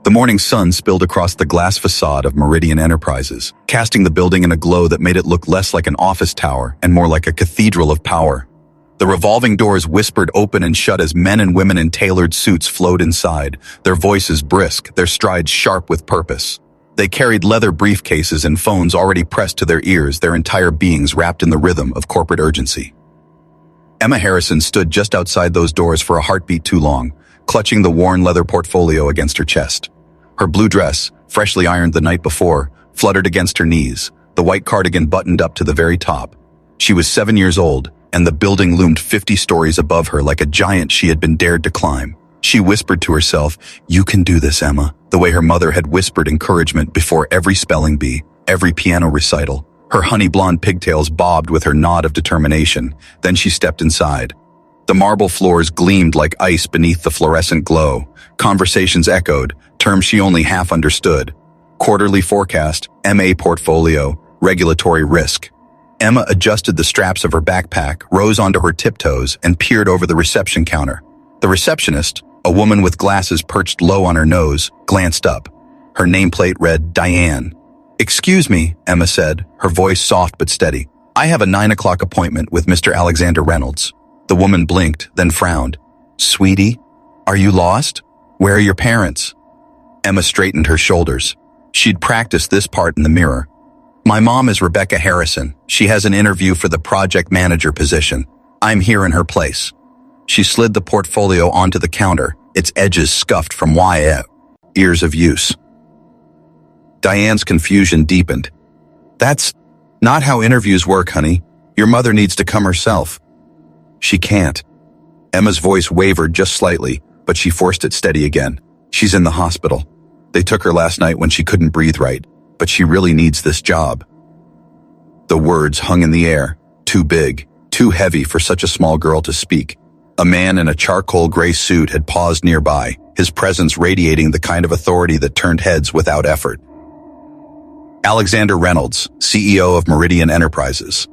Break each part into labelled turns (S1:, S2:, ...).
S1: The morning sun spilled across the glass facade of Meridian Enterprises, casting the building in a glow that made it look less like an office tower and more like a cathedral of power. The revolving doors whispered open and shut as men and women in tailored suits flowed inside, their voices brisk, their strides sharp with purpose. They carried leather briefcases and phones already pressed to their ears, their entire beings wrapped in the rhythm of corporate urgency. Emma Harrison stood just outside those doors for a heartbeat too long, clutching the worn leather portfolio against her chest. Her blue dress, freshly ironed the night before, fluttered against her knees, the white cardigan buttoned up to the very top. She was 7 years old, and the building loomed 50 stories above her like a giant she had been dared to climb. She whispered to herself, "You can do this, Emma," the way her mother had whispered encouragement before every spelling bee, every piano recital. Her honey blonde pigtails bobbed with her nod of determination. Then she stepped inside. The marble floors gleamed like ice beneath the fluorescent glow. Conversations echoed, terms she only half understood. Quarterly forecast, MA portfolio, regulatory risk. Emma adjusted the straps of her backpack, rose onto her tiptoes, and peered over the reception counter. The receptionist, a woman with glasses perched low on her nose, glanced up. Her nameplate read Diane. "Excuse me," Emma said, her voice soft but steady. "I have a 9 o'clock appointment with Mr. Alexander Reynolds." The woman blinked, then frowned. "Sweetie, are you lost? Where are your parents?" Emma straightened her shoulders. She'd practiced this part in the mirror. "My mom is Rebecca Harrison. She has an interview for the project manager position. I'm here in her place." She slid the portfolio onto the counter, its edges scuffed from years of use. Diane's confusion deepened. "That's not how interviews work, honey. Your mother needs to come herself." "She can't." Emma's voice wavered just slightly, but she forced it steady again. "She's in the hospital. They took her last night when she couldn't breathe right, but she really needs this job." The words hung in the air, too big, too heavy for such a small girl to speak. A man in a charcoal gray suit had paused nearby, his presence radiating the kind of authority that turned heads without effort. Alexander Reynolds, CEO of Meridian Enterprises.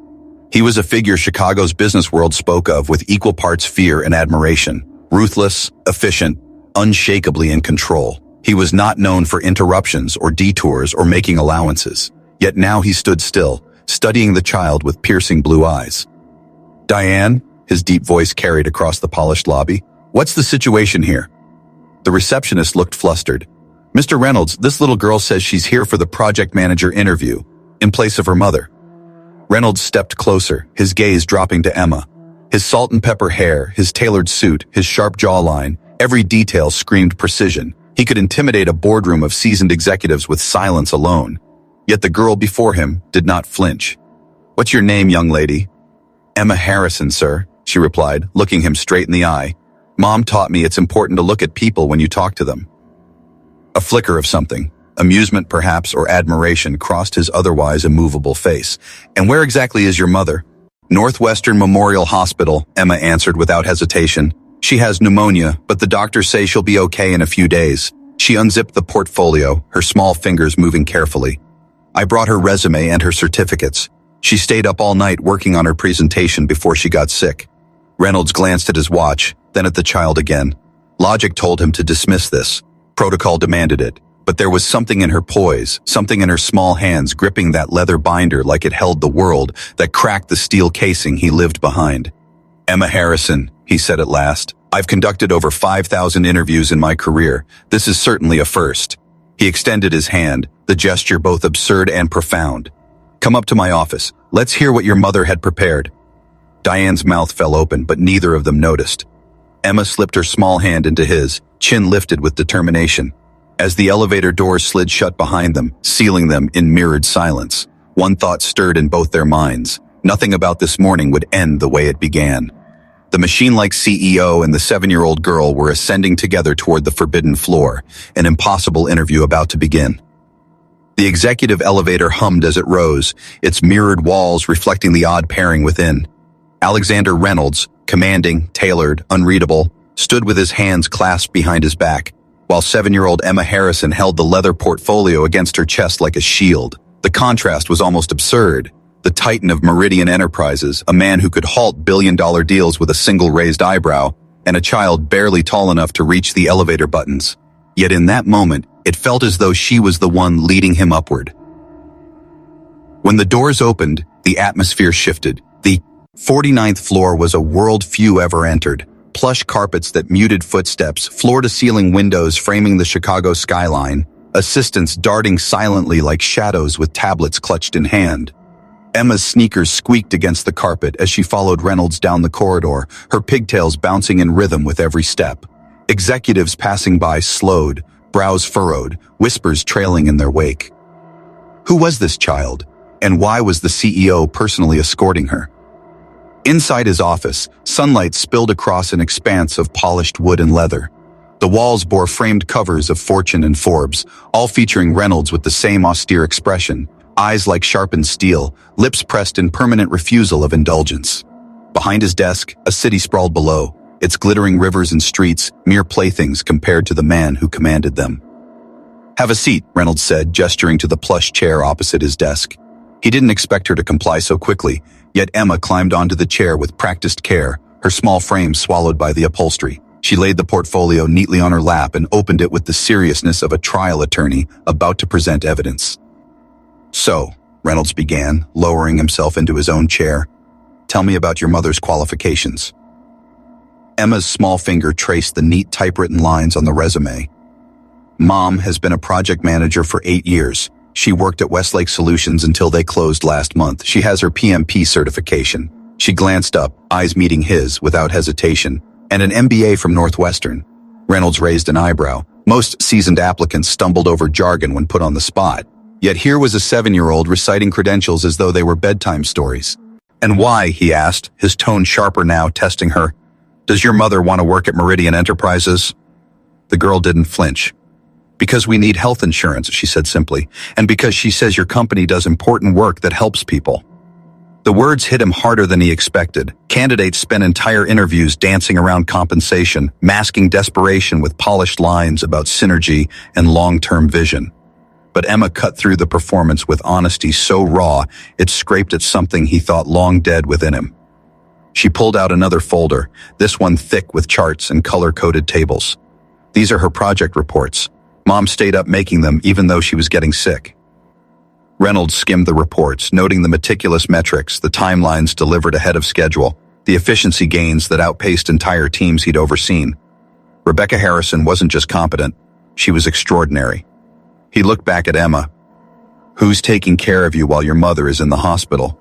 S1: He was a figure Chicago's business world spoke of with equal parts fear and admiration. Ruthless, efficient, unshakably in control. He was not known for interruptions or detours or making allowances. Yet now he stood still, studying the child with piercing blue eyes. "Diane," his deep voice carried across the polished lobby, "what's the situation here?" The receptionist looked flustered. "Mr. Reynolds, this little girl says she's here for the project manager interview, in place of her mother." Reynolds stepped closer, his gaze dropping to Emma. His salt and pepper hair, his tailored suit, his sharp jawline, every detail screamed precision. He could intimidate a boardroom of seasoned executives with silence alone. Yet the girl before him did not flinch. "What's your name, young lady?" "Emma Harrison, sir," she replied, looking him straight in the eye. "Mom taught me it's important to look at people when you talk to them." A flicker of something, amusement perhaps or admiration, crossed his otherwise immovable face. "And where exactly is your mother?" "Northwestern Memorial Hospital," Emma answered without hesitation. "She has pneumonia, but the doctors say she'll be okay in a few days." She unzipped the portfolio, her small fingers moving carefully. "I brought her resume and her certificates. She stayed up all night working on her presentation before she got sick." Reynolds glanced at his watch, then at the child again. Logic told him to dismiss this. Protocol demanded it. But there was something in her poise, something in her small hands gripping that leather binder like it held the world, that cracked the steel casing he lived behind. "Emma Harrison," he said at last, "I've conducted over 5,000 interviews in my career. This is certainly a first." He extended his hand, the gesture both absurd and profound. "Come up to my office. Let's hear what your mother had prepared." Diane's mouth fell open, but neither of them noticed. Emma slipped her small hand into his, chin lifted with determination. As the elevator doors slid shut behind them, sealing them in mirrored silence, one thought stirred in both their minds. Nothing about this morning would end the way it began. The machine-like CEO and the 7-year-old girl were ascending together toward the forbidden floor, an impossible interview about to begin. The executive elevator hummed as it rose, its mirrored walls reflecting the odd pairing within. Alexander Reynolds, commanding, tailored, unreadable, stood with his hands clasped behind his back, while 7-year-old Emma Harrison held the leather portfolio against her chest like a shield. The contrast was almost absurd. The titan of Meridian Enterprises, a man who could halt billion-dollar deals with a single raised eyebrow, and a child barely tall enough to reach the elevator buttons. Yet in that moment, It felt as though she was the one leading him upward. When the doors opened, the atmosphere shifted. The 49th floor was a world few ever entered. Plush carpets that muted footsteps, floor-to-ceiling windows framing the Chicago skyline, assistants darting silently like shadows with tablets clutched in hand. Emma's sneakers squeaked against the carpet as she followed Reynolds down the corridor, her pigtails bouncing in rhythm with every step. Executives passing by slowed, brows furrowed, whispers trailing in their wake. Who was this child, and why was the CEO personally escorting her? Inside his office, sunlight spilled across an expanse of polished wood and leather. The walls bore framed covers of Fortune and Forbes, all featuring Reynolds with the same austere expression, eyes like sharpened steel, lips pressed in permanent refusal of indulgence. Behind his desk, a city sprawled below, its glittering rivers and streets mere playthings compared to the man who commanded them. "Have a seat," Reynolds said, gesturing to the plush chair opposite his desk. He didn't expect her to comply so quickly, yet Emma climbed onto the chair with practiced care, her small frame swallowed by the upholstery. She laid the portfolio neatly on her lap and opened it with the seriousness of a trial attorney about to present evidence. "So," Reynolds began, lowering himself into his own chair, "tell me about your mother's qualifications." Emma's small finger traced the neat typewritten lines on the resume. "Mom has been a project manager for 8 years. She worked at Westlake Solutions until they closed last month. She has her PMP certification." She glanced up, eyes meeting his, without hesitation. "And an MBA from Northwestern." Reynolds raised an eyebrow. Most seasoned applicants stumbled over jargon when put on the spot. Yet here was a 7-year-old reciting credentials as though they were bedtime stories. "And why?" he asked, his tone sharper now, testing her. "Does your mother want to work at Meridian Enterprises?" The girl didn't flinch. "Because we need health insurance," she said simply, "and because she says your company does important work that helps people." The words hit him harder than he expected. Candidates spent entire interviews dancing around compensation, masking desperation with polished lines about synergy and long-term vision. But Emma cut through the performance with honesty so raw, it scraped at something he thought long dead within him. She pulled out another folder, this one thick with charts and color-coded tables. "These are her project reports. Mom stayed up making them even though she was getting sick." Reynolds skimmed the reports, noting the meticulous metrics, the timelines delivered ahead of schedule, the efficiency gains that outpaced entire teams he'd overseen. Rebecca Harrison wasn't just competent, she was extraordinary. He looked back at Emma. "Who's taking care of you while your mother is in the hospital?"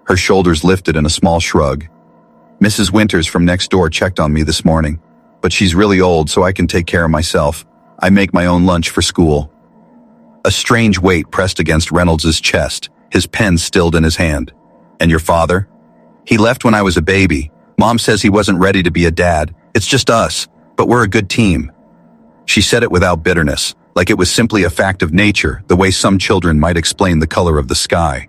S1: Her shoulders lifted in a small shrug. "Mrs. Winters from next door checked on me this morning, but she's really old so I can take care of myself. I make my own lunch for school." A strange weight pressed against Reynolds' chest, his pen stilled in his hand. "And your father?" "He left when I was a baby. Mom says he wasn't ready to be a dad. It's just us, but we're a good team." She said it without bitterness, like it was simply a fact of nature, the way some children might explain the color of the sky.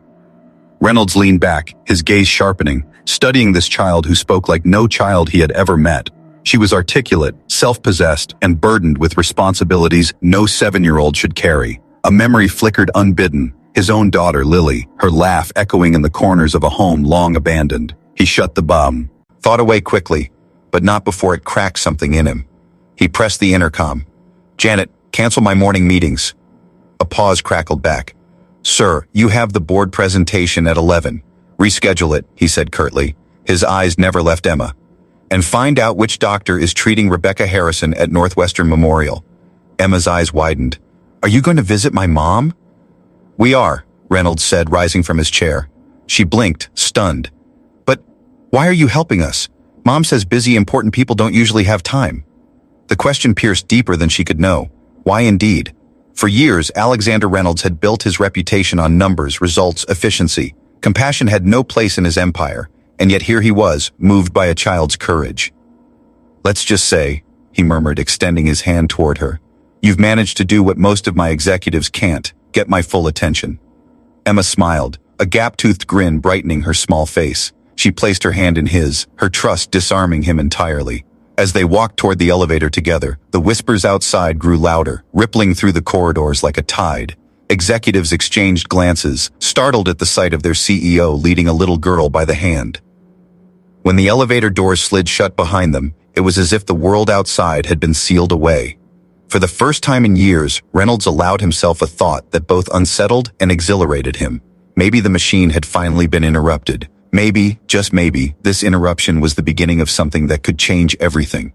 S1: Reynolds leaned back, his gaze sharpening, studying this child who spoke like no child he had ever met. She was articulate, self-possessed, and burdened with responsibilities no 7-year-old should carry. A memory flickered unbidden, his own daughter Lily, her laugh echoing in the corners of a home long abandoned. He shut the bomb, thought away quickly, but not before it cracked something in him. He pressed the intercom. "Janet, cancel my morning meetings." A pause crackled back. "Sir, you have the board presentation at 11. Reschedule it," he said curtly. His eyes never left Emma. "And find out which doctor is treating Rebecca Harrison at Northwestern Memorial." Emma's eyes widened. "Are you going to visit my mom?" "We are," Reynolds said, rising from his chair. She blinked, stunned. "But why are you helping us? Mom says busy, important people don't usually have time." The question pierced deeper than she could know. Why indeed? For years, Alexander Reynolds had built his reputation on numbers, results, efficiency. Compassion had no place in his empire, and yet here he was, moved by a child's courage. "Let's just say," he murmured, extending his hand toward her, "you've managed to do what most of my executives can't, get my full attention." Emma smiled, a gap-toothed grin brightening her small face. She placed her hand in his, her trust disarming him entirely. As they walked toward the elevator together, the whispers outside grew louder, rippling through the corridors like a tide. Executives exchanged glances, startled at the sight of their CEO leading a little girl by the hand. When the elevator doors slid shut behind them, it was as if the world outside had been sealed away. For the first time in years, Reynolds allowed himself a thought that both unsettled and exhilarated him. Maybe the machine had finally been interrupted. Maybe, just maybe, this interruption was the beginning of something that could change everything.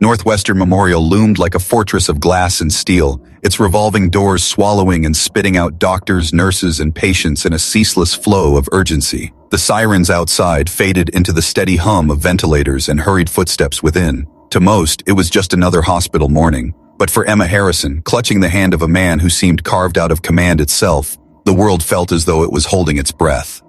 S1: Northwestern Memorial loomed like a fortress of glass and steel, its revolving doors swallowing and spitting out doctors, nurses, and patients in a ceaseless flow of urgency. The sirens outside faded into the steady hum of ventilators and hurried footsteps within. To most, it was just another hospital morning. But for Emma Harrison, clutching the hand of a man who seemed carved out of command itself, the world felt as though it was holding its breath.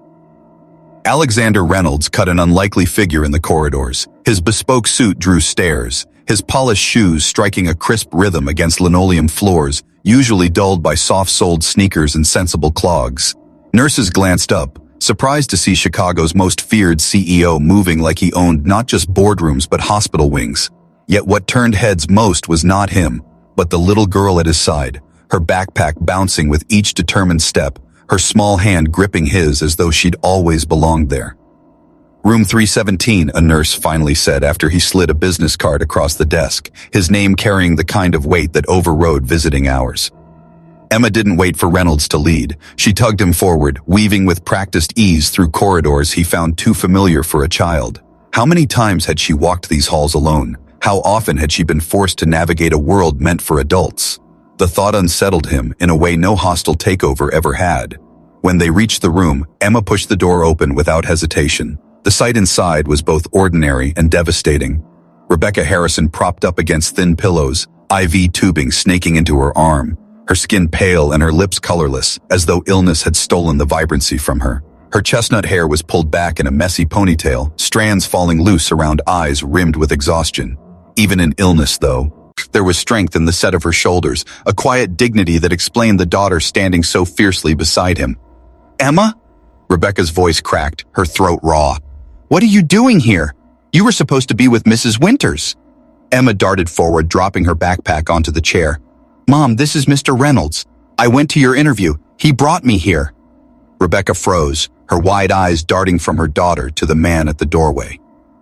S1: Alexander Reynolds cut an unlikely figure in the corridors. His bespoke suit drew stares, his polished shoes striking a crisp rhythm against linoleum floors, usually dulled by soft-soled sneakers and sensible clogs. Nurses glanced up, surprised to see Chicago's most feared CEO moving like he owned not just boardrooms but hospital wings. Yet what turned heads most was not him, but the little girl at his side, her backpack bouncing with each determined step, her small hand gripping his as though she'd always belonged there. "Room 317, a nurse finally said after he slid a business card across the desk, his name carrying the kind of weight that overrode visiting hours. Emma didn't wait for Reynolds to lead. She tugged him forward, weaving with practiced ease through corridors he found too familiar for a child. How many times had she walked these halls alone? How often had she been forced to navigate a world meant for adults? The thought unsettled him in a way no hostile takeover ever had. When they reached the room, Emma pushed the door open without hesitation. The sight inside was both ordinary and devastating. Rebecca Harrison propped up against thin pillows, IV tubing snaking into her arm, her skin pale and her lips colorless, as though illness had stolen the vibrancy from her. Her chestnut hair was pulled back in a messy ponytail, strands falling loose around eyes rimmed with exhaustion. Even in illness, though, there was strength in the set of her shoulders, a quiet dignity that explained the daughter standing so fiercely beside him. "Emma?" Rebecca's voice cracked, her throat raw. "What are you doing here? You were supposed to be with Mrs. Winters." Emma darted forward, dropping her backpack onto the chair. "Mom, this is Mr. Reynolds. I went to your interview. He brought me here." Rebecca froze, her wide eyes darting from her daughter to the man at the doorway.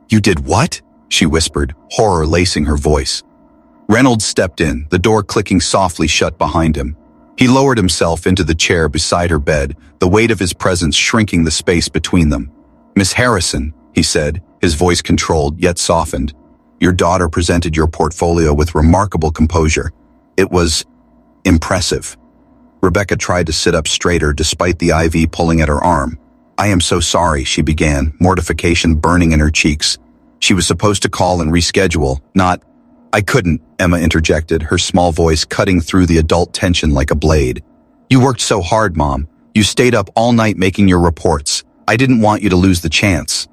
S1: "You did what?" she whispered, horror lacing her voice. Reynolds stepped in, the door clicking softly shut behind him. He lowered himself into the chair beside her bed, the weight of his presence shrinking the space between them. "Miss Harrison," he said, his voice controlled yet softened, "your daughter presented your portfolio with remarkable composure. It was impressive." Rebecca tried to sit up straighter despite the IV pulling at her arm. "I am so sorry," she began, mortification burning in her cheeks. She was supposed to call and reschedule, not— "I couldn't," Emma interjected, her small voice cutting through the adult tension like a blade. "You worked so hard, Mom. You stayed up all night making your reports. I didn't want you to lose the chance."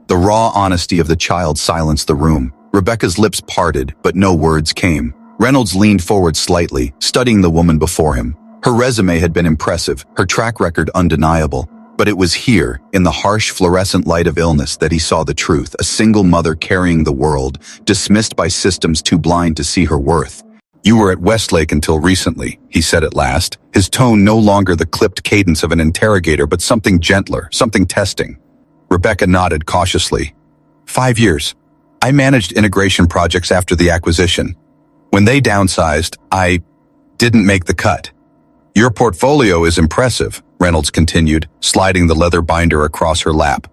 S1: The raw honesty of the child silenced the room. Rebecca's lips parted, but no words came. Reynolds leaned forward slightly, studying the woman before him. Her resume had been impressive, her track record undeniable. But it was here, in the harsh fluorescent light of illness, that he saw the truth, a single mother carrying the world, dismissed by systems too blind to see her worth. "You were at Westlake until recently," he said at last, his tone no longer the clipped cadence of an interrogator but something gentler, something testing. Rebecca nodded cautiously. 5 years. I managed integration projects after the acquisition. When they downsized, I didn't make the cut." "Your portfolio is impressive," Reynolds continued, sliding the leather binder across her lap.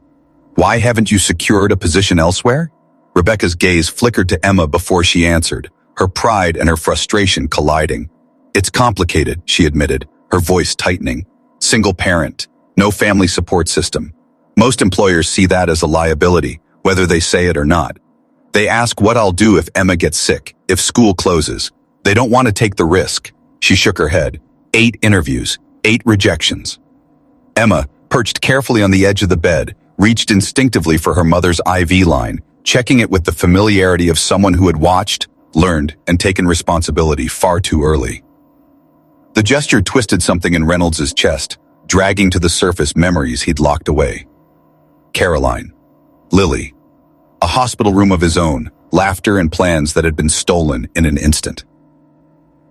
S1: "Why haven't you secured a position elsewhere?" Rebecca's gaze flickered to Emma before she answered, her pride and her frustration colliding. "It's complicated," she admitted, her voice tightening. "Single parent, no family support system. Most employers see that as a liability, whether they say it or not. They ask what I'll do if Emma gets sick, if school closes. They don't want to take the risk." She shook her head. 8 interviews, 8 rejections. Emma, perched carefully on the edge of the bed, reached instinctively for her mother's IV line, checking it with the familiarity of someone who had watched, learned, and taken responsibility far too early. The gesture twisted something in Reynolds's chest, dragging to the surface memories he'd locked away. Caroline. Lily. A hospital room of his own, laughter and plans that had been stolen in an instant.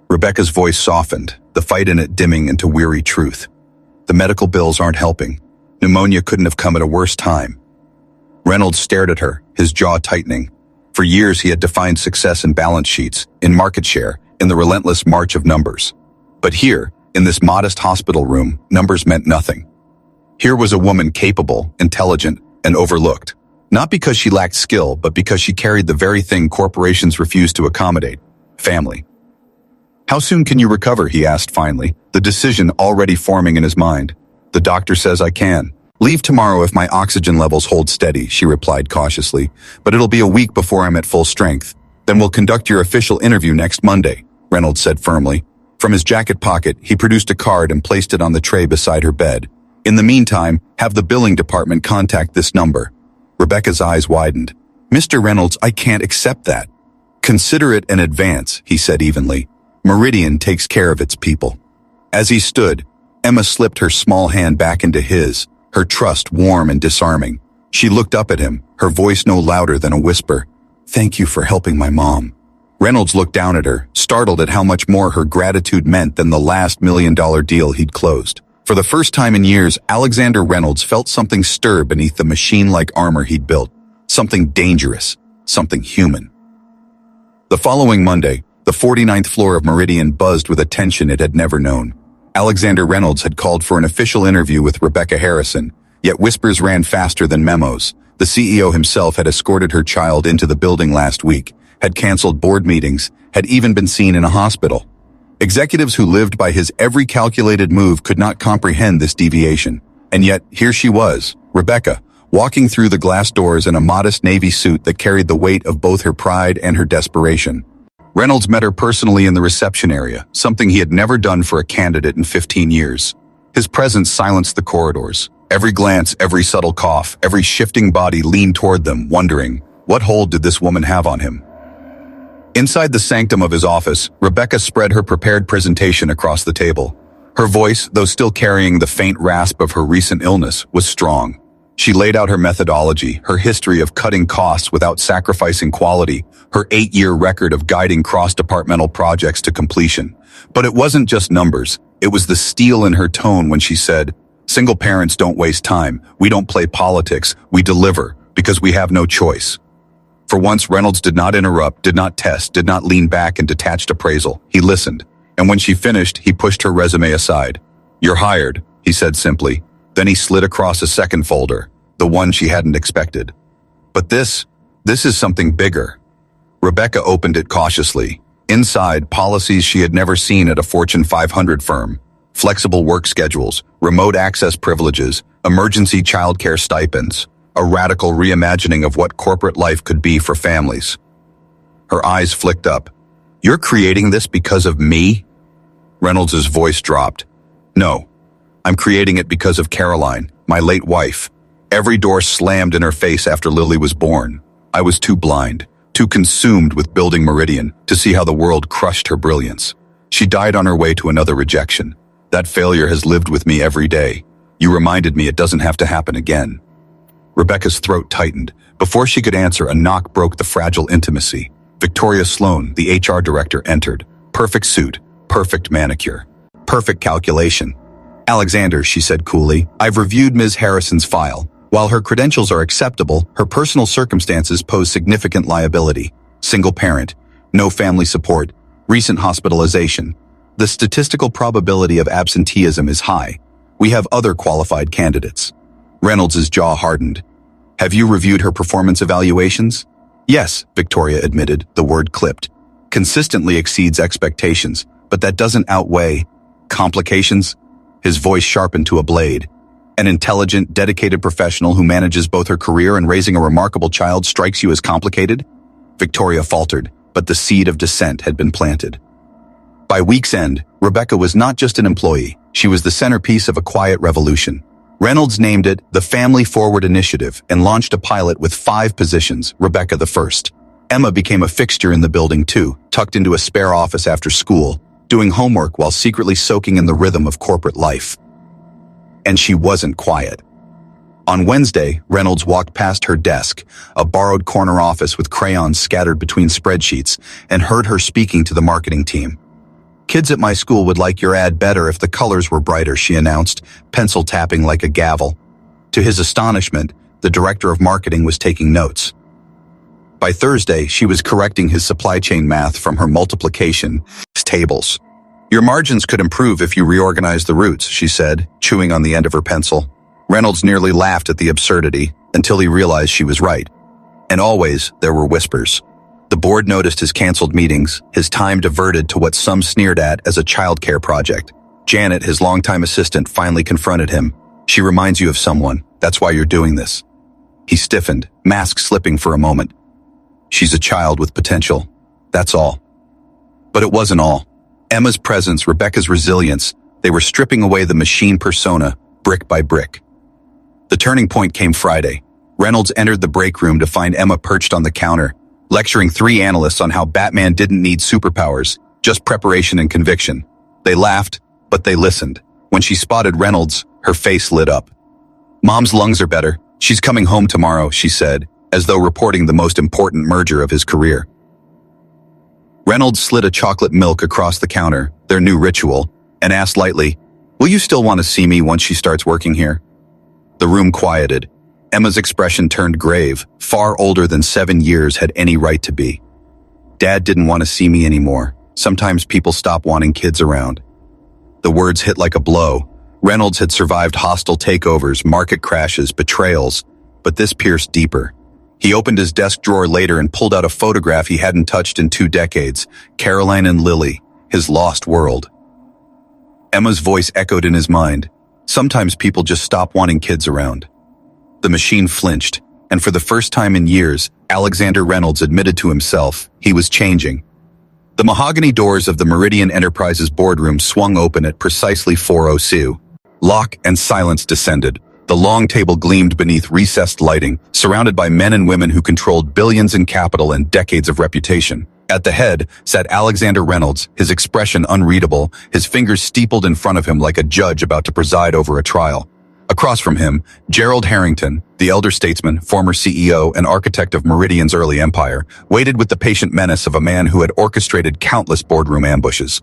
S1: Rebecca's voice softened, the fight in it dimming into weary truth. The medical bills aren't helping. Pneumonia couldn't have come at a worse time. Reynolds stared at her, his jaw tightening. For years he had defined success in balance sheets, in market share, in the relentless march of numbers. But here, in this modest hospital room, numbers meant nothing. Here was a woman capable, intelligent, and overlooked. Not because she lacked skill, but because she carried the very thing corporations refuse to accommodate: family. "How soon can you recover?" he asked finally, the decision already forming in his mind. "The doctor says I can. Leave tomorrow if my oxygen levels hold steady," she replied cautiously, "but it'll be a week before I'm at full strength. Then we'll conduct your official interview next Monday," Reynolds said firmly. From his jacket pocket, he produced a card and placed it on the tray beside her bed. "In the meantime, have the billing department contact this number." Rebecca's eyes widened. "Mr. Reynolds, I can't accept that." "Consider it an advance," he said evenly. "Meridian takes care of its people." As he stood, Emma slipped her small hand back into his, her trust warm and disarming. She looked up at him, her voice no louder than a whisper. "Thank you for helping my mom." Reynolds looked down at her, startled at how much more her gratitude meant than the last $1 million deal he'd closed. For the first time in years, Alexander Reynolds felt something stir beneath the machine-like armor he'd built. Something dangerous, something human. The following Monday, the 49th floor of Meridian buzzed with a tension it had never known. Alexander Reynolds had called for an official interview with Rebecca Harrison, yet whispers ran faster than memos. The CEO himself had escorted her child into the building last week, had canceled board meetings, had even been seen in a hospital. Executives who lived by his every calculated move could not comprehend this deviation. And yet, here she was, Rebecca, walking through the glass doors in a modest navy suit that carried the weight of both her pride and her desperation. Reynolds met her personally in the reception area, something he had never done for a candidate in 15 years. His presence silenced the corridors. Every glance, every subtle cough, every shifting body leaned toward them, wondering, what hold did this woman have on him? Inside the sanctum of his office, Rebecca spread her prepared presentation across the table. Her voice, though still carrying the faint rasp of her recent illness, was strong. She laid out her methodology, her history of cutting costs without sacrificing quality, her 8-year record of guiding cross-departmental projects to completion. But it wasn't just numbers. It was the steel in her tone when she said, "Single parents don't waste time. We don't play politics. We deliver, because we have no choice." For once, Reynolds did not interrupt, did not test, did not lean back in detached appraisal. He listened, and when she finished, he pushed her resume aside. "You're hired," he said simply. Then he slid across a second folder, the one she hadn't expected. "But this is something bigger." Rebecca opened it cautiously. Inside, policies she had never seen at a Fortune 500 firm. Flexible work schedules, remote access privileges, emergency childcare stipends. A radical reimagining of what corporate life could be for families. Her eyes flicked up. "You're creating this because of me?" Reynolds' voice dropped. "No, I'm creating it because of Caroline, my late wife. Every door slammed in her face after Lily was born. I was too blind, too consumed with building Meridian to see how the world crushed her brilliance. She died on her way to another rejection. That failure has lived with me every day. You reminded me it doesn't have to happen again." Rebecca's throat tightened. Before she could answer, a knock broke the fragile intimacy. Victoria Sloan, the HR director, entered. Perfect suit, perfect manicure, perfect calculation. "Alexander," she said coolly, "I've reviewed Ms. Harrison's file. While her credentials are acceptable, her personal circumstances pose significant liability. Single parent, no family support, recent hospitalization. The statistical probability of absenteeism is high. We have other qualified candidates." Reynolds' jaw hardened. "Have you reviewed her performance evaluations?" "Yes," Victoria admitted, the word clipped. "Consistently exceeds expectations, but that doesn't outweigh complications." His voice sharpened to a blade. "An intelligent, dedicated professional who manages both her career and raising a remarkable child strikes you as complicated?" Victoria faltered, but the seed of dissent had been planted. By week's end, Rebecca was not just an employee, she was the centerpiece of a quiet revolution. Reynolds named it the Family Forward Initiative and launched a pilot with 5 positions, Rebecca the first. Emma became a fixture in the building too, tucked into a spare office after school, doing homework while secretly soaking in the rhythm of corporate life. And she wasn't quiet. On Wednesday, Reynolds walked past her desk, a borrowed corner office with crayons scattered between spreadsheets, and heard her speaking to the marketing team. "Kids at my school would like your ad better if the colors were brighter," she announced, pencil tapping like a gavel. To his astonishment, the director of marketing was taking notes. By Thursday, she was correcting his supply chain math from her multiplication tables. "Your margins could improve if you reorganize the routes," she said, chewing on the end of her pencil. Reynolds nearly laughed at the absurdity until he realized she was right. And always, there were whispers. The board noticed his canceled meetings, his time diverted to what some sneered at as a childcare project. Janet, his longtime assistant, finally confronted him. "She reminds you of someone. That's why you're doing this." He stiffened, mask slipping for a moment. "She's a child with potential. That's all." But it wasn't all. Emma's presence, Rebecca's resilience, they were stripping away the machine persona, brick by brick. The turning point came Friday. Reynolds entered the break room to find Emma perched on the counter, lecturing 3 analysts on how Batman didn't need superpowers, just preparation and conviction. They laughed, but they listened. When she spotted Reynolds, her face lit up. "Mom's lungs are better. She's coming home tomorrow," she said, as though reporting the most important merger of his career. Reynolds slid a chocolate milk across the counter, their new ritual, and asked lightly, "Will you still want to see me once she starts working here?" The room quieted. Emma's expression turned grave, far older than 7 years had any right to be. "Dad didn't want to see me anymore. Sometimes people stop wanting kids around." The words hit like a blow. Reynolds had survived hostile takeovers, market crashes, betrayals, but this pierced deeper. He opened his desk drawer later and pulled out a photograph he hadn't touched in 2 decades, Caroline and Lily, his lost world. Emma's voice echoed in his mind. Sometimes people just stop wanting kids around. The machine flinched, and for the first time in years, Alexander Reynolds admitted to himself he was changing. The mahogany doors of the Meridian Enterprises boardroom swung open at precisely 4:02. Lock and silence descended. The long table gleamed beneath recessed lighting, surrounded by men and women who controlled billions in capital and decades of reputation. At the head sat Alexander Reynolds, his expression unreadable, his fingers steepled in front of him like a judge about to preside over a trial. Across from him, Gerald Harrington, the elder statesman, former CEO and architect of Meridian's early empire, waited with the patient menace of a man who had orchestrated countless boardroom ambushes.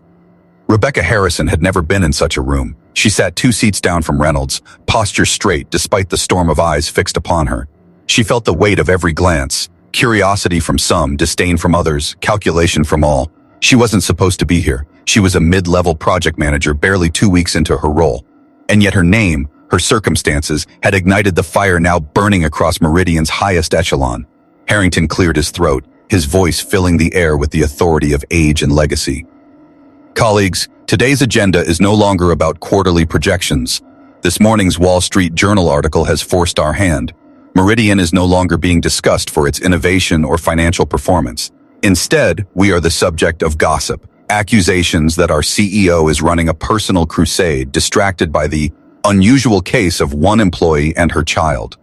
S1: Rebecca Harrison had never been in such a room. She sat 2 seats down from Reynolds, posture straight despite the storm of eyes fixed upon her. She felt the weight of every glance, curiosity from some, disdain from others, calculation from all. She wasn't supposed to be here. She was a mid-level project manager barely 2 weeks into her role. And yet her name, her circumstances, had ignited the fire now burning across Meridian's highest echelon. Harrington cleared his throat, his voice filling the air with the authority of age and legacy. "Colleagues, today's agenda is no longer about quarterly projections. This morning's Wall Street Journal article has forced our hand. Meridian is no longer being discussed for its innovation or financial performance. Instead, we are the subject of gossip, accusations that our CEO is running a personal crusade distracted by the unusual case of one employee and her child."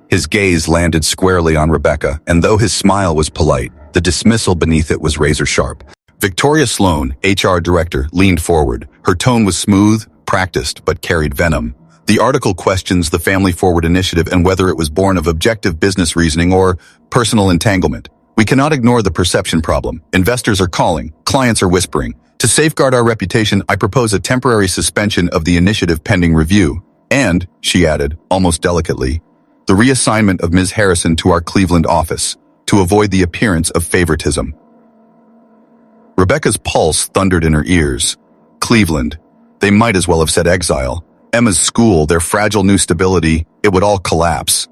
S1: His gaze landed squarely on Rebecca, and though his smile was polite, the dismissal beneath it was razor-sharp. Victoria Sloan, HR director, leaned forward. Her tone was smooth, practiced, but carried venom. "The article questions the Family Forward initiative and whether it was born of objective business reasoning or personal entanglement. We cannot ignore the perception problem. Investors are calling, clients are whispering. To safeguard our reputation, I propose a temporary suspension of the initiative pending review. And," she added, almost delicately, "the reassignment of Ms. Harrison to our Cleveland office, to avoid the appearance of favoritism." Rebecca's pulse thundered in her ears. Cleveland. They might as well have said exile. Emma's school, their fragile new stability, it would all collapse.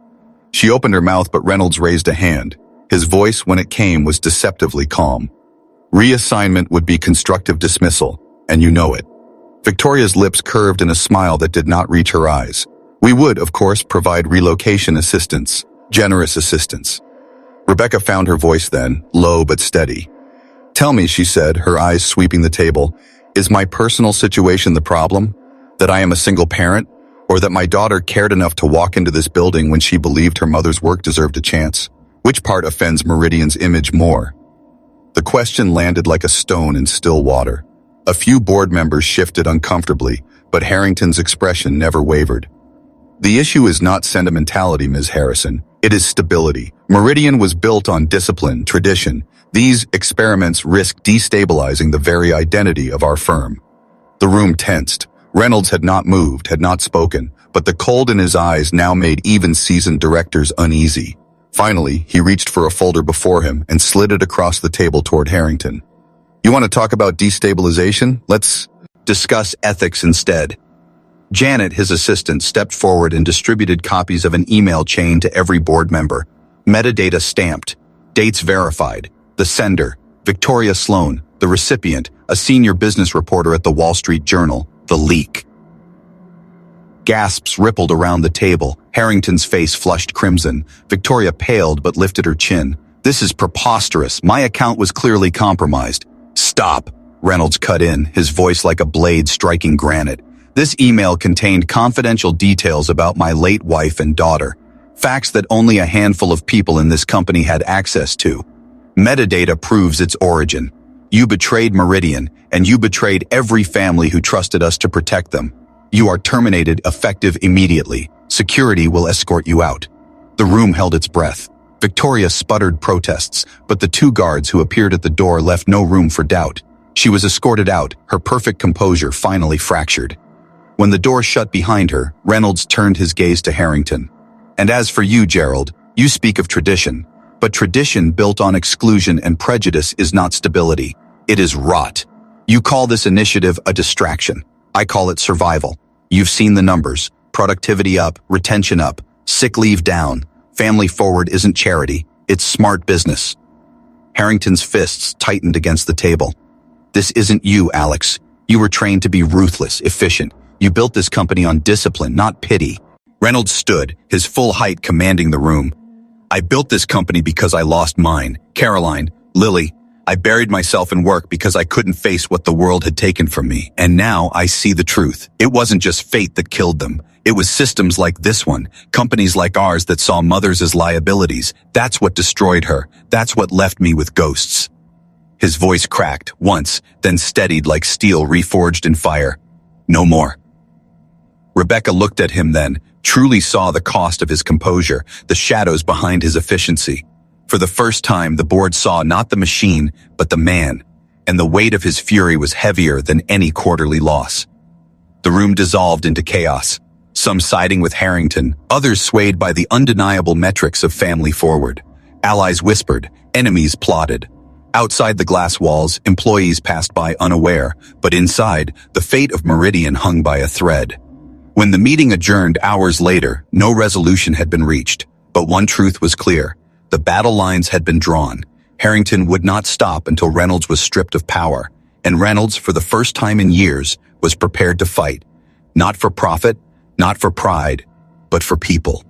S1: She opened her mouth, but Reynolds raised a hand. His voice, when it came, was deceptively calm. "Reassignment would be constructive dismissal, and you know it." Victoria's lips curved in a smile that did not reach her eyes. "We would, of course, provide relocation assistance, generous assistance." Rebecca found her voice then, low but steady. "Tell me," she said, her eyes sweeping the table, "is my personal situation the problem? That I am a single parent? Or that my daughter cared enough to walk into this building when she believed her mother's work deserved a chance? Which part offends Meridian's image more?" The question landed like a stone in still water. A few board members shifted uncomfortably, but Harrington's expression never wavered. "The issue is not sentimentality, Ms. Harrison. It is stability. Meridian was built on discipline, tradition. These experiments risk destabilizing the very identity of our firm." The room tensed. Reynolds had not moved, had not spoken, but the cold in his eyes now made even seasoned directors uneasy. Finally, he reached for a folder before him and slid it across the table toward Harrington. You want to talk about destabilization? Let's discuss ethics instead. Janet, his assistant, stepped forward and distributed copies of an email chain to every board member. Metadata stamped. Dates verified. The sender, Victoria Sloan. The recipient, a senior business reporter at the Wall Street Journal. The leak. Gasps rippled around the table. Harrington's face flushed crimson. Victoria paled but lifted her chin. This is preposterous. My account was clearly compromised. Stop, Reynolds cut in, his voice like a blade striking granite. This email contained confidential details about my late wife and daughter. Facts that only a handful of people in this company had access to. Metadata proves its origin. You betrayed Meridian, and you betrayed every family who trusted us to protect them. You are terminated effective immediately. Security will escort you out. The room held its breath. Victoria sputtered protests, but the two guards who appeared at the door left no room for doubt. She was escorted out, her perfect composure finally fractured. When the door shut behind her, Reynolds turned his gaze to Harrington. And as for you, Gerald, you speak of tradition. But tradition built on exclusion and prejudice is not stability. It is rot. You call this initiative a distraction. I call it survival. You've seen the numbers. Productivity up, retention up, sick leave down. Family forward isn't charity. It's smart business. Harrington's fists tightened against the table. This isn't you, Alex. You were trained to be ruthless, efficient. You built this company on discipline, not pity. Reynolds stood, his full height commanding the room. I built this company because I lost mine. Caroline, Lily, I buried myself in work because I couldn't face what the world had taken from me. And now I see the truth. It wasn't just fate that killed them. It was systems like this one, companies like ours that saw mothers as liabilities. That's what destroyed her. That's what left me with ghosts. His voice cracked once, then steadied like steel reforged in fire. No more. Rebecca looked at him then, truly saw the cost of his composure, the shadows behind his efficiency. For the first time, the board saw not the machine, but the man, and the weight of his fury was heavier than any quarterly loss. The room dissolved into chaos, some siding with Harrington, others swayed by the undeniable metrics of family forward. Allies whispered, enemies plotted. Outside the glass walls, employees passed by unaware, but inside, the fate of Meridian hung by a thread. When the meeting adjourned hours later, no resolution had been reached, but one truth was clear. The battle lines had been drawn. Harrington would not stop until Reynolds was stripped of power, and Reynolds, for the first time in years, was prepared to fight. Not for profit, not for pride, but for people.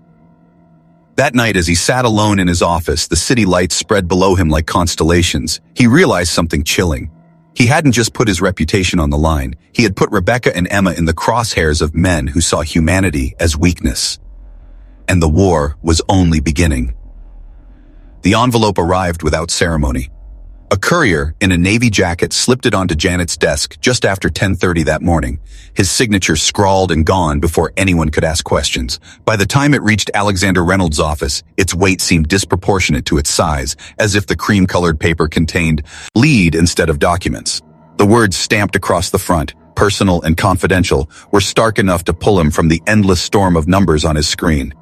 S1: That night, as he sat alone in his office, the city lights spread below him like constellations. He realized something chilling. He hadn't just put his reputation on the line. He had put Rebecca and Emma in the crosshairs of men who saw humanity as weakness. And the war was only beginning. The envelope arrived without ceremony. A courier in a navy jacket slipped it onto Janet's desk just after 10:30 that morning, his signature scrawled and gone before anyone could ask questions. By the time it reached Alexander Reynolds' office, its weight seemed disproportionate to its size, as if the cream-colored paper contained lead instead of documents. The words stamped across the front, personal and confidential, were stark enough to pull him from the endless storm of numbers on his screen.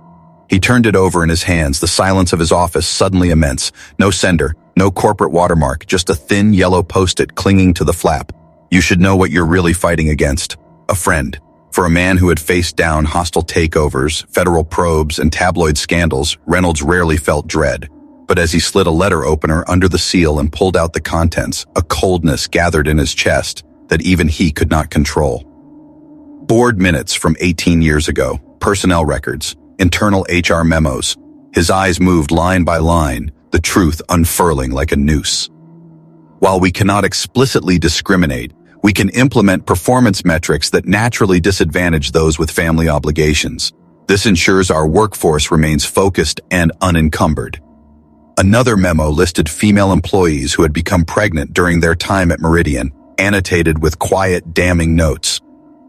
S1: He turned it over in his hands, the silence of his office suddenly immense. No sender, no corporate watermark, just a thin yellow post-it clinging to the flap. You should know what you're really fighting against. A friend. For a man who had faced down hostile takeovers, federal probes, and tabloid scandals, Reynolds rarely felt dread. But as he slid a letter opener under the seal and pulled out the contents, a coldness gathered in his chest that even he could not control. Board minutes from 18 years ago, personnel records, internal HR memos. His eyes moved line by line, the truth unfurling like a noose. While we cannot explicitly discriminate, we can implement performance metrics that naturally disadvantage those with family obligations. This ensures our workforce remains focused and unencumbered. Another memo listed female employees who had become pregnant during their time at Meridian, annotated with quiet, damning notes.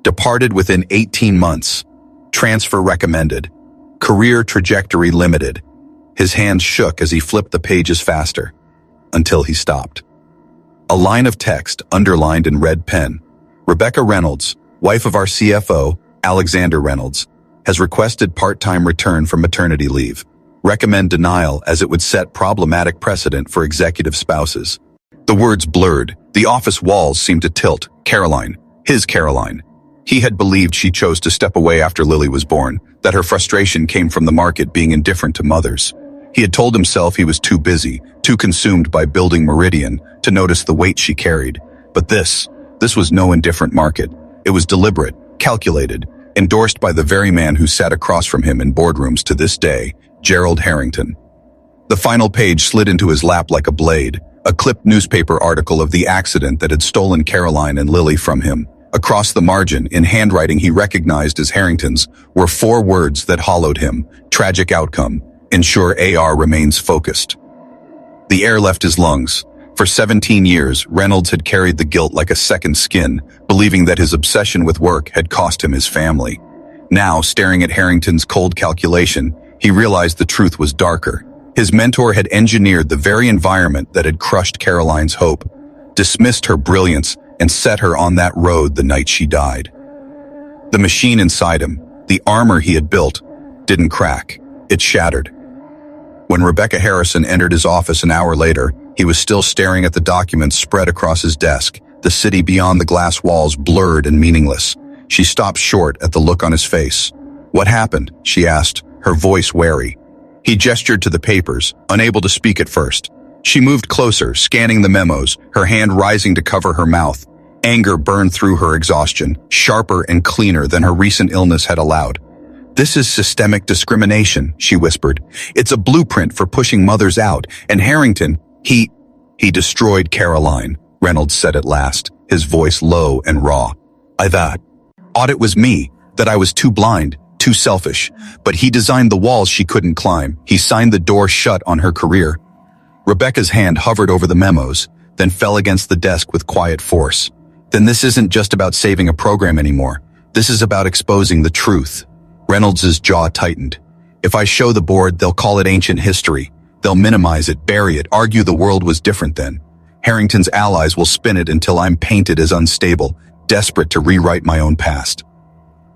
S1: Departed within 18 months. Transfer recommended. Career trajectory limited. His hands shook as he flipped the pages faster, until he stopped. A line of text underlined in red pen. Rebecca Reynolds, wife of our CFO, Alexander Reynolds, has requested part-time return from maternity leave. Recommend denial as it would set problematic precedent for executive spouses. The words blurred. The office walls seemed to tilt. Caroline. His Caroline. He had believed she chose to step away after Lily was born, that her frustration came from the market being indifferent to mothers. He had told himself he was too busy, too consumed by building Meridian, to notice the weight she carried. But this was no indifferent market. It was deliberate, calculated, endorsed by the very man who sat across from him in boardrooms to this day, Gerald Harrington. The final page slid into his lap like a blade, a clipped newspaper article of the accident that had stolen Caroline and Lily from him. Across the margin, in handwriting he recognized as Harrington's, were 4 words that hollowed him. Tragic outcome. Ensure AR remains focused. The air left his lungs. For 17 years, Reynolds had carried the guilt like a second skin, believing that his obsession with work had cost him his family. Now, staring at Harrington's cold calculation, he realized the truth was darker. His mentor had engineered the very environment that had crushed Caroline's hope, dismissed her brilliance, and set her on that road the night she died. The machine inside him, the armor he had built, didn't crack. It shattered. When Rebecca Harrison entered his office an hour later, he was still staring at the documents spread across his desk, the city beyond the glass walls blurred and meaningless. She stopped short at the look on his face. "What happened?" she asked, her voice wary. He gestured to the papers, unable to speak at first. She moved closer, scanning the memos, her hand rising to cover her mouth. Anger burned through her exhaustion, sharper and cleaner than her recent illness had allowed. "This is systemic discrimination," she whispered. "It's a blueprint for pushing mothers out, and Harrington, he destroyed Caroline," Reynolds said at last, his voice low and raw. "I thought it was me, that I was too blind, too selfish, but he designed the walls she couldn't climb. He signed the door shut on her career." Rebecca's hand hovered over the memos, then fell against the desk with quiet force. "Then this isn't just about saving a program anymore. This is about exposing the truth." Reynolds' jaw tightened. "If I show the board, they'll call it ancient history. They'll minimize it, bury it, argue the world was different then. Harrington's allies will spin it until I'm painted as unstable, desperate to rewrite my own past."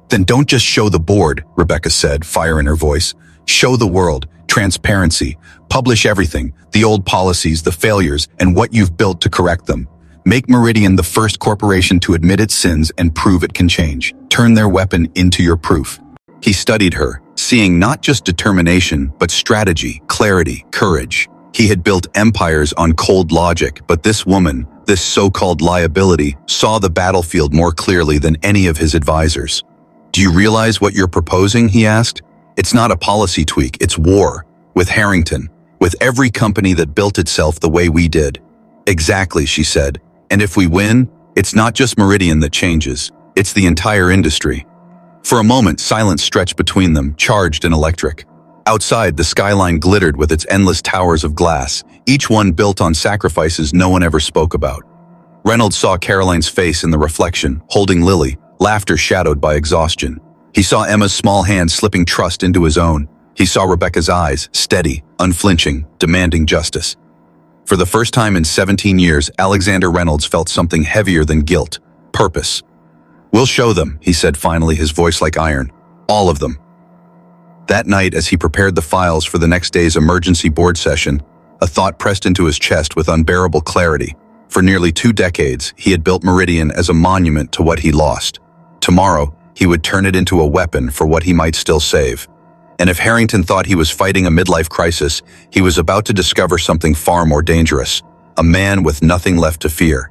S1: "Then don't just show the board," Rebecca said, fire in her voice. "Show the world, transparency, publish everything, the old policies, the failures, and what you've built to correct them. Make Meridian the first corporation to admit its sins and prove it can change. Turn their weapon into your proof." He studied her, seeing not just determination, but strategy, clarity, courage. He had built empires on cold logic, but this woman, this so-called liability, saw the battlefield more clearly than any of his advisors. "Do you realize what you're proposing?" he asked. "It's not a policy tweak, it's war. With Harrington. With every company that built itself the way we did." "Exactly," she said. "And if we win, it's not just Meridian that changes. It's the entire industry." For a moment, silence stretched between them, charged and electric. Outside, the skyline glittered with its endless towers of glass, each one built on sacrifices no one ever spoke about. Reynolds saw Caroline's face in the reflection, holding Lily, laughter shadowed by exhaustion. He saw Emma's small hand slipping trust into his own. He saw Rebecca's eyes, steady, unflinching, demanding justice. For the first time in 17 years, Alexander Reynolds felt something heavier than guilt, purpose. "We'll show them," he said finally, his voice like iron. "All of them." That night, as he prepared the files for the next day's emergency board session, a thought pressed into his chest with unbearable clarity. For nearly 2 decades, he had built Meridian as a monument to what he lost. Tomorrow, he would turn it into a weapon for what he might still save. And if Harrington thought he was fighting a midlife crisis, he was about to discover something far more dangerous. A man with nothing left to fear.